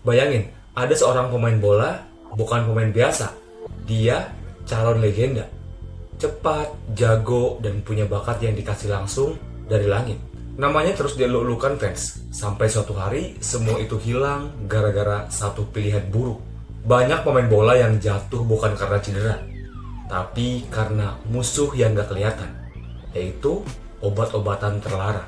Bayangin, ada seorang pemain bola, bukan pemain biasa. Dia calon legenda. Cepat, jago, dan punya bakat yang dikasih langsung dari langit. Namanya terus dieluk-elukan fans, sampai suatu hari semua itu hilang gara-gara satu pilihan buruk. Banyak pemain bola yang jatuh bukan karena cedera, tapi karena musuh yang gak kelihatan, yaitu obat-obatan terlarang.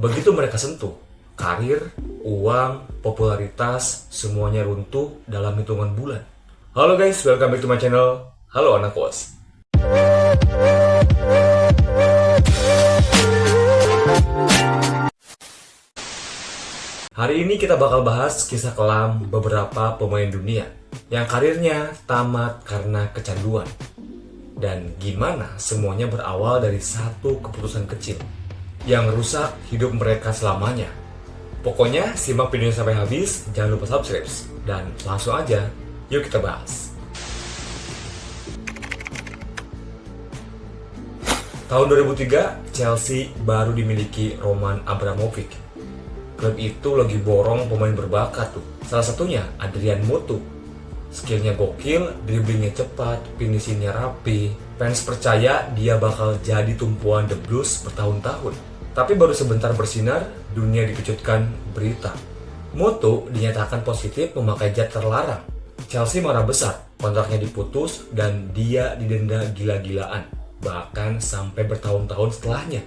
Begitu mereka sentuh, karir, uang, popularitas, semuanya runtuh dalam hitungan bulan. Halo guys, welcome back to my channel. Halo anak kos. Hari ini kita bakal bahas kisah kelam beberapa pemain dunia yang karirnya tamat karena kecanduan. Dan gimana semuanya berawal dari satu keputusan kecil yang rusak hidup mereka selamanya. Pokoknya simak videonya sampai habis, jangan lupa subscribe. Dan langsung aja, yuk kita bahas. Tahun 2003, Chelsea baru dimiliki Roman Abramovich. Klub itu lagi borong pemain berbakat tuh. Salah satunya Adrian Mutu. Skillnya gokil, dribblingnya cepat, finishingnya rapi. Fans percaya dia bakal jadi tumpuan The Blues bertahun-tahun. Tapi baru sebentar bersinar, dunia dikejutkan berita. Mutu dinyatakan positif memakai zat terlarang. Chelsea marah besar, kontraknya diputus dan dia didenda gila-gilaan. Bahkan sampai bertahun-tahun setelahnya.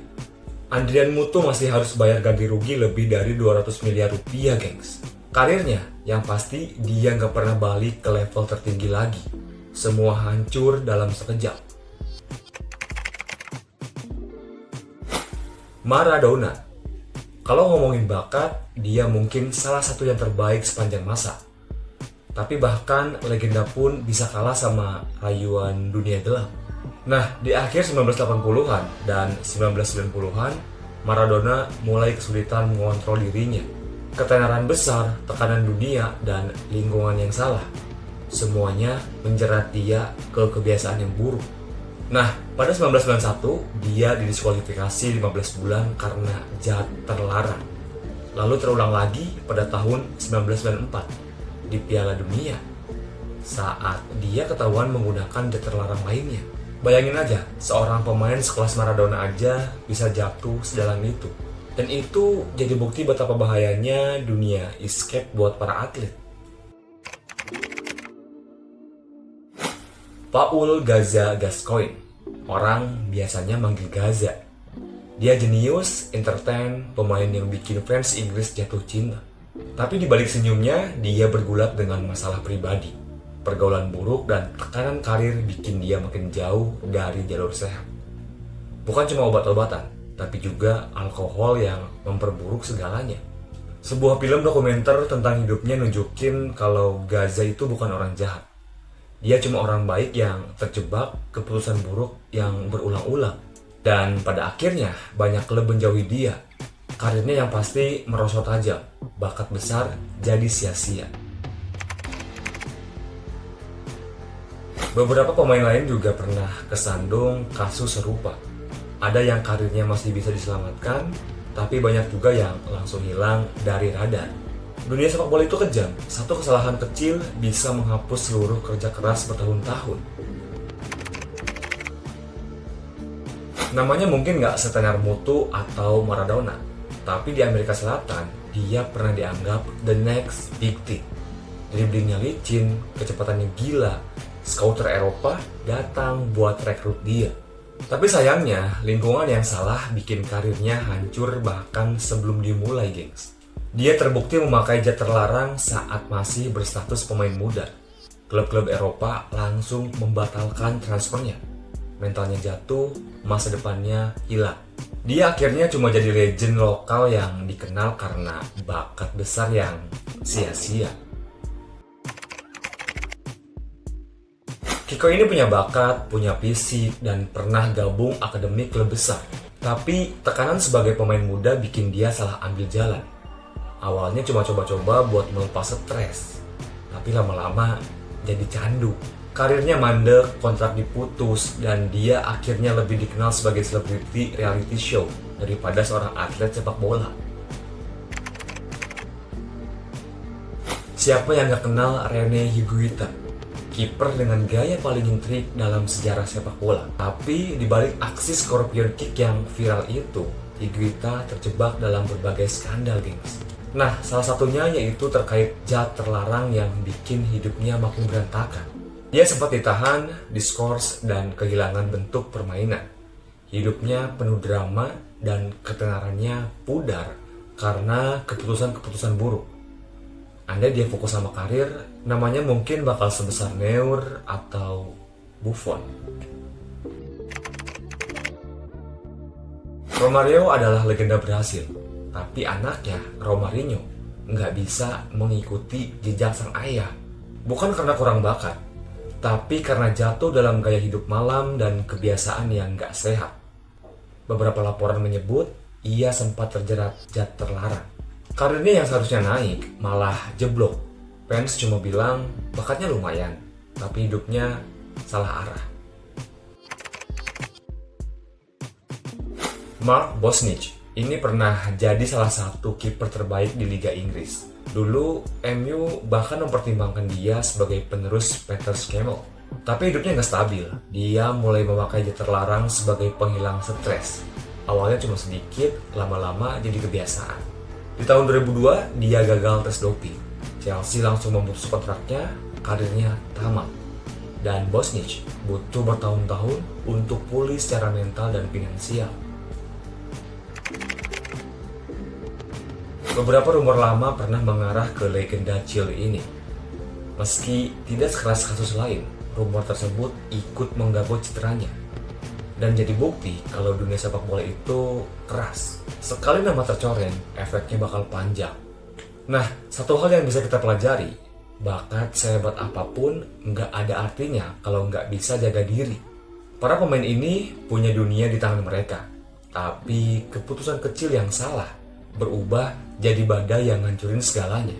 Adrian Mutu masih harus bayar ganti rugi lebih dari 200 miliar rupiah, gengs. Karirnya, yang pasti dia nggak pernah balik ke level tertinggi lagi. Semua hancur dalam sekejap. Maradona. Kalau ngomongin bakat, dia mungkin salah satu yang terbaik sepanjang masa. Tapi bahkan legenda pun bisa kalah sama rayuan dunia gelap. Nah, di akhir 1980-an dan 1990-an, Maradona mulai kesulitan mengontrol dirinya. Ketenaran besar, tekanan dunia, dan lingkungan yang salah. Semuanya menjerat dia ke kebiasaan yang buruk. Nah, pada 1991, dia didiskualifikasi 15 bulan karena zat terlarang. Lalu terulang lagi pada tahun 1994 di Piala Dunia saat dia ketahuan menggunakan zat terlarang lainnya. Bayangin aja, seorang pemain sekelas Maradona aja bisa jatuh sedalam itu. Dan itu jadi bukti betapa bahayanya dunia escape buat para atlet. Paul Gaza Gascoigne. Orang biasanya manggil Gaza. Dia jenius, entertain, pemain yang bikin fans Inggris jatuh cinta. Tapi di balik senyumnya, dia bergulat dengan masalah pribadi. Pergaulan buruk dan tekanan karir bikin dia makin jauh dari jalur sehat. Bukan cuma obat-obatan, tapi juga alkohol yang memperburuk segalanya. Sebuah film dokumenter tentang hidupnya nunjukin kalau Gaza itu bukan orang jahat. Dia cuma orang baik yang terjebak keputusan buruk yang berulang-ulang. Dan pada akhirnya banyak klub menjauhi dia. Karirnya yang pasti merosot tajam, bakat besar jadi sia-sia. Beberapa pemain lain juga pernah kesandung kasus serupa. Ada yang karirnya masih bisa diselamatkan, tapi banyak juga yang langsung hilang dari radar. Dunia sepak bola itu kejam, satu kesalahan kecil bisa menghapus seluruh kerja keras bertahun-tahun. Namanya mungkin nggak setenar Mutu atau Maradona, tapi di Amerika Selatan, dia pernah dianggap the next big thing. Dribblingnya licin, kecepatannya gila, scouter Eropa datang buat rekrut dia. Tapi sayangnya, lingkungan yang salah bikin karirnya hancur bahkan sebelum dimulai, gengs. Dia terbukti memakai zat terlarang saat masih berstatus pemain muda. Klub-klub Eropa langsung membatalkan transfernya. Mentalnya jatuh, masa depannya hilang. Dia akhirnya cuma jadi legend lokal yang dikenal karena bakat besar yang sia-sia. Kiko ini punya bakat, punya fisik, dan pernah gabung akademi klub besar. Tapi tekanan sebagai pemain muda bikin dia salah ambil jalan. Awalnya cuma coba-coba buat melepas stres, tapi lama-lama jadi candu. Karirnya mandek, kontrak diputus, dan dia akhirnya lebih dikenal sebagai selebriti reality show daripada seorang atlet sepak bola. Siapa yang gak kenal Rene Higuita? Kiper dengan gaya paling intrik dalam sejarah sepak bola. Tapi dibalik aksi scorpion kick yang viral itu, Higuita terjebak dalam berbagai skandal, gengs. Nah, salah satunya yaitu terkait zat terlarang yang bikin hidupnya makin berantakan. Dia sempat ditahan, diskors, dan kehilangan bentuk permainan. Hidupnya penuh drama dan ketenarannya pudar karena keputusan-keputusan buruk. Andai dia fokus sama karir, namanya mungkin bakal sebesar Neuer atau Buffon. Romario adalah legenda Brasil, tapi anaknya, Romarinho, nggak bisa mengikuti jejak sang ayah. Bukan karena kurang bakat, tapi karena jatuh dalam gaya hidup malam dan kebiasaan yang nggak sehat. Beberapa laporan menyebut ia sempat terjerat zat terlarang. Karirnya yang seharusnya naik, malah jeblok. Fans cuma bilang, bakatnya lumayan, tapi hidupnya salah arah. Mark Bosnich, ini pernah jadi salah satu kiper terbaik di Liga Inggris. Dulu, MU bahkan mempertimbangkan dia sebagai penerus Peter Schmeichel. Tapi hidupnya nggak stabil. Dia mulai memakai zat terlarang sebagai penghilang stres. Awalnya cuma sedikit, lama-lama jadi kebiasaan. Di tahun 2002, dia gagal tes doping. Chelsea langsung memutus kontraknya, karirnya tamat. Dan Bosnich butuh bertahun-tahun untuk pulih secara mental dan finansial. Beberapa rumor lama pernah mengarah ke legenda Chile ini. Meski tidak sekeras kasus lain, rumor tersebut ikut menggabut citranya. Dan jadi bukti kalau dunia sepak bola itu keras. Sekali nama tercoreng, efeknya bakal panjang. Nah, satu hal yang bisa kita pelajari, bakat sehebat apapun nggak ada artinya kalau nggak bisa jaga diri. Para pemain ini punya dunia di tangan mereka, tapi keputusan kecil yang salah berubah jadi badai yang ngancurin segalanya.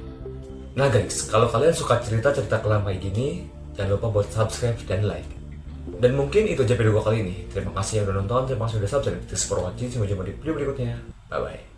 Nah guys, kalau kalian suka cerita-cerita kelam kayak gini, jangan lupa buat subscribe dan like. Dan mungkin itu aja video gue kali ini. Terima kasih yang udah nonton, terima kasih udah subscribe. Thanks for watching, sampai jumpa di video berikutnya. Bye-bye.